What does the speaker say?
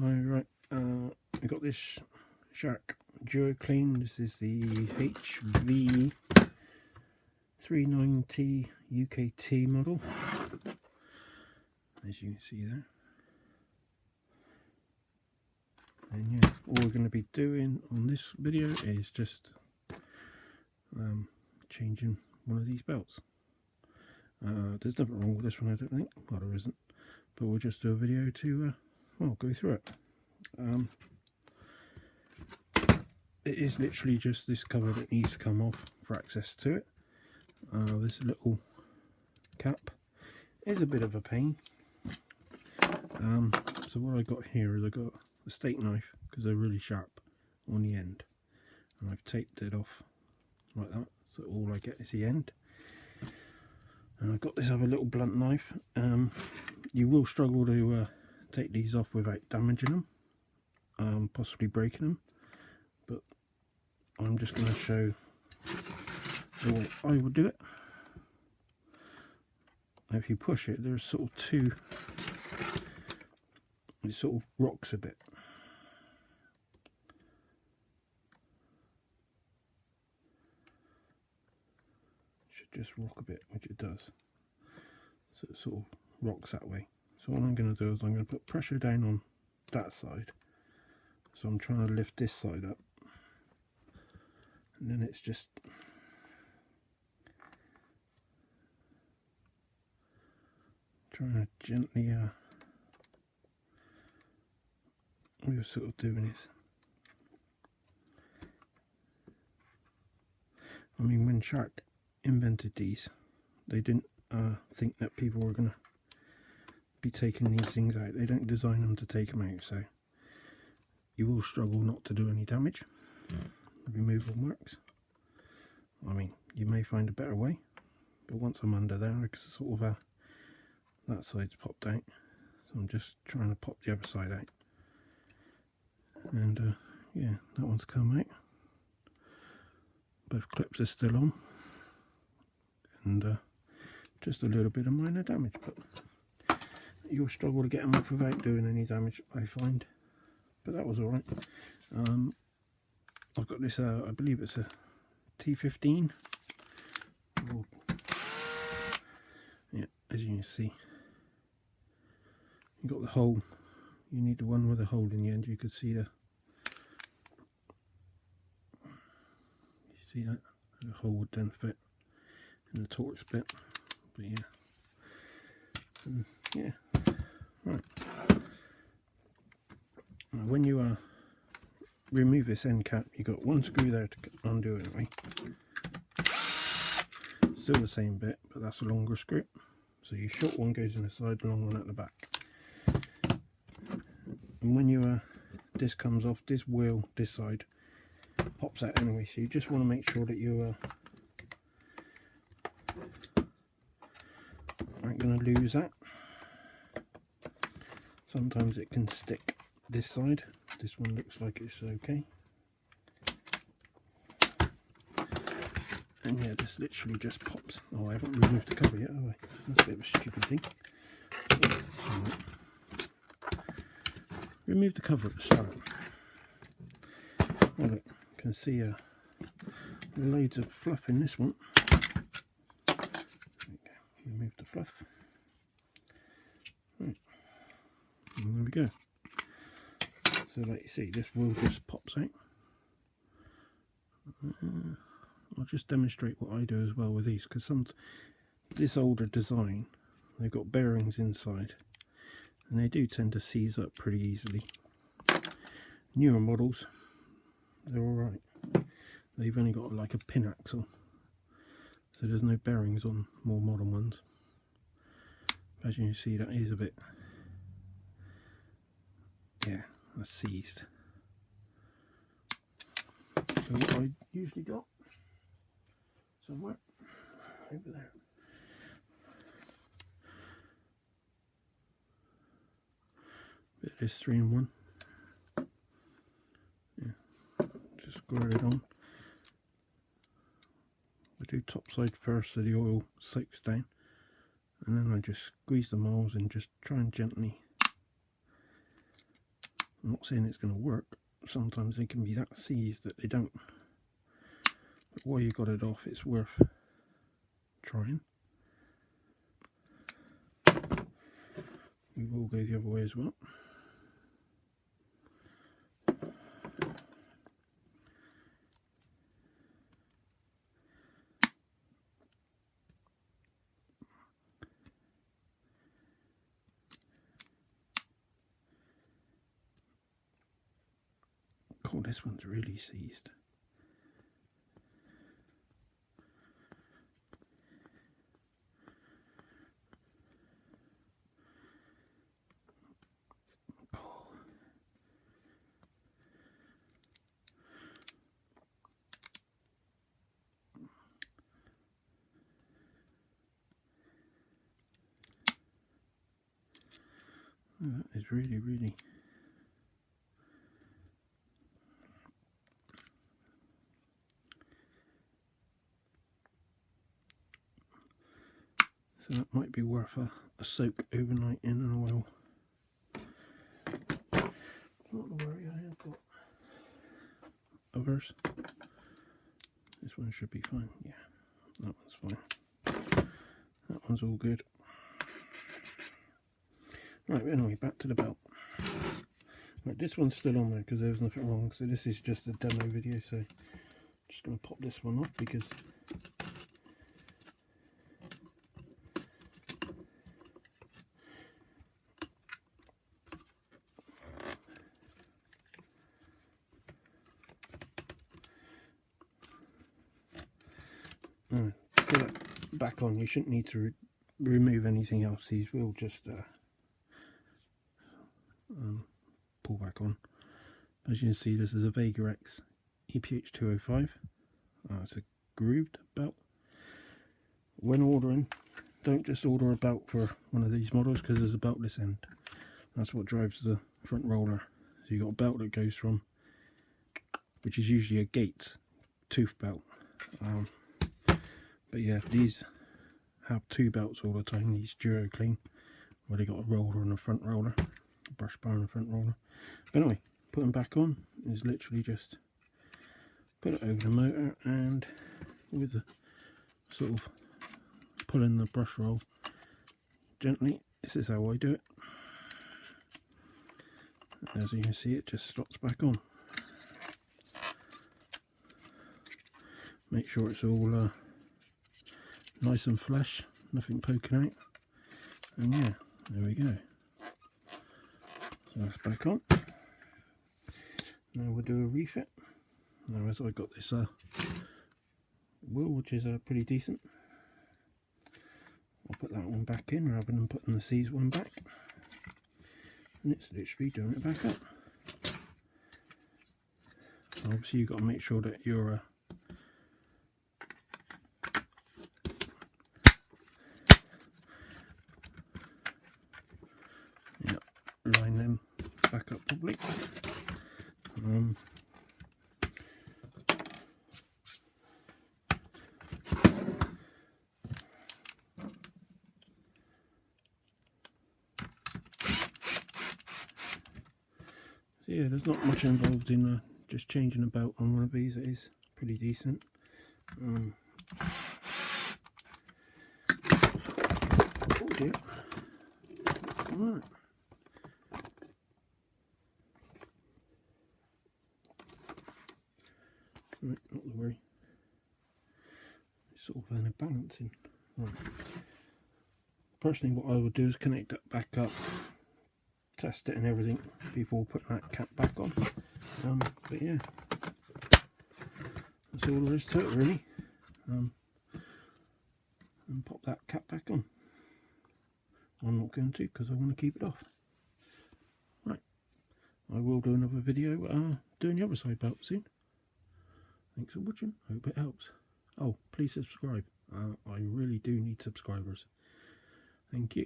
Alright, I got this Shark DuoClean. This is the HV390ukt model, as you can see there. And yeah, all we're going to be doing on this video is just changing one of these belts. There's nothing wrong with this one, I don't think. Well, there isn't, but we'll just do a video to well, go through it. It is literally just this cover that needs to come off for access to it. This little cap is a bit of a pain. So what I got here is I got a steak knife, because they're really sharp on the end, and I've taped it off like that, so all I get is the end. And I've got this other little blunt knife. You will struggle to take these off without damaging them, possibly breaking them, but I'm just going to show the way I would do it. Now if you push it, there's sort of two, it sort of rocks a bit. Should just rock a bit, which it does. So it sort of rocks that way. So what I'm going to do is I'm going to put pressure down on that side. So I'm trying to lift this side up, and then it's just trying to gently what you're sort of doing is, I mean, when Shark invented these, they didn't think that people were going to be taking these things out. They don't design them to take them out, so you will struggle not to do any damage. Removal works. I mean, you may find a better way, but once I'm under there, I can sort of that side's popped out, so I'm just trying to pop the other side out. And yeah, that one's come out. Both clips are still on, and just a little bit of minor damage, but you'll struggle to get them off without doing any damage, I find. But that was alright. I've got this, I believe it's a T15. Oh. Yeah, as you can see, you got the hole. You need the one with a hole in the end. You could see the, you see that? The hole would then fit in the torch bit. But yeah. Yeah. Right. Now when you remove this end cap, you got one screw there to undo anyway. Still the same bit, but that's a longer screw. So your short one goes in the side, the long one at the back. And when you this comes off, this wheel, this side pops out anyway. So you just want to make sure that you aren't going to lose that. Sometimes it can stick this side. This one looks like it's okay. And yeah, this literally just pops. Oh, I haven't removed the cover yet, have I? That's a bit of a stupid thing. Remove the cover at the start. Well, look, you can see loads of fluff in this one. There we go. Remove the fluff. Right. And there we go. So like you see, this wheel just pops out. I'll just demonstrate what I do as well with these, because this older design, they've got bearings inside, and they do tend to seize up pretty easily. Newer models, they're alright. They've only got like a pin axle, so there's no bearings on more modern ones. As you can see, that is a bit, yeah, that's seized. So what I usually got somewhere over there, bit of this 3-in-1. Yeah, just square it on. I do top side first so the oil soaks down, and then I just squeeze the moles and just try and gently I'm not saying it's going to work. Sometimes they can be that seized that they don't. But while you got it off, it's worth trying. We will go the other way as well. Oh, this one's really seized. That is really so that might be worth a soak overnight in an oil. Not to worry, I have got others. This one should be fine. Yeah, that one's fine. That one's all good. Right, anyway, back to the belt. Right, this one's still on there because there was nothing wrong. So this is just a demo video. So I'm just going to pop this one off because put it back on. You shouldn't need to remove anything else. These will just pull back on. As you can see, this is a Vega X EPH 205. It's a grooved belt. When ordering, don't just order a belt for one of these models because there's a belt this end. That's what drives the front roller. So you've got a belt that goes from, which is usually a Gates tooth belt. But yeah, these have two belts all the time, these DuoClean, where they got a roller and a front roller, a brush bar and a front roller. But anyway, put them back on is literally just put it over the motor and with the sort of pulling the brush roll gently. This is how I do it. As you can see, it just slots back on. Make sure it's all nice and flush, nothing poking out, and yeah, there we go. So that's back on. Now we'll do a refit. Now as I got this wheel, which is pretty decent, I'll put that one back in rather than putting the seized one back, and it's literally doing it back up. So obviously you've got to make sure that you're line them back up properly. So yeah, there's not much involved in just changing a belt on one of these. It is pretty decent. Oh dear. Alright. Right, not to worry. It's sort of a balancing. Right. Personally, what I would do is connect that back up, test it and everything before putting that cap back on. But yeah, that's all there is to it really. And pop that cap back on. I'm not going to because I want to keep it off. Right, I will do another video doing the other side belt soon. Thanks for watching, hope it helps. Oh, please subscribe. I really do need subscribers. Thank you.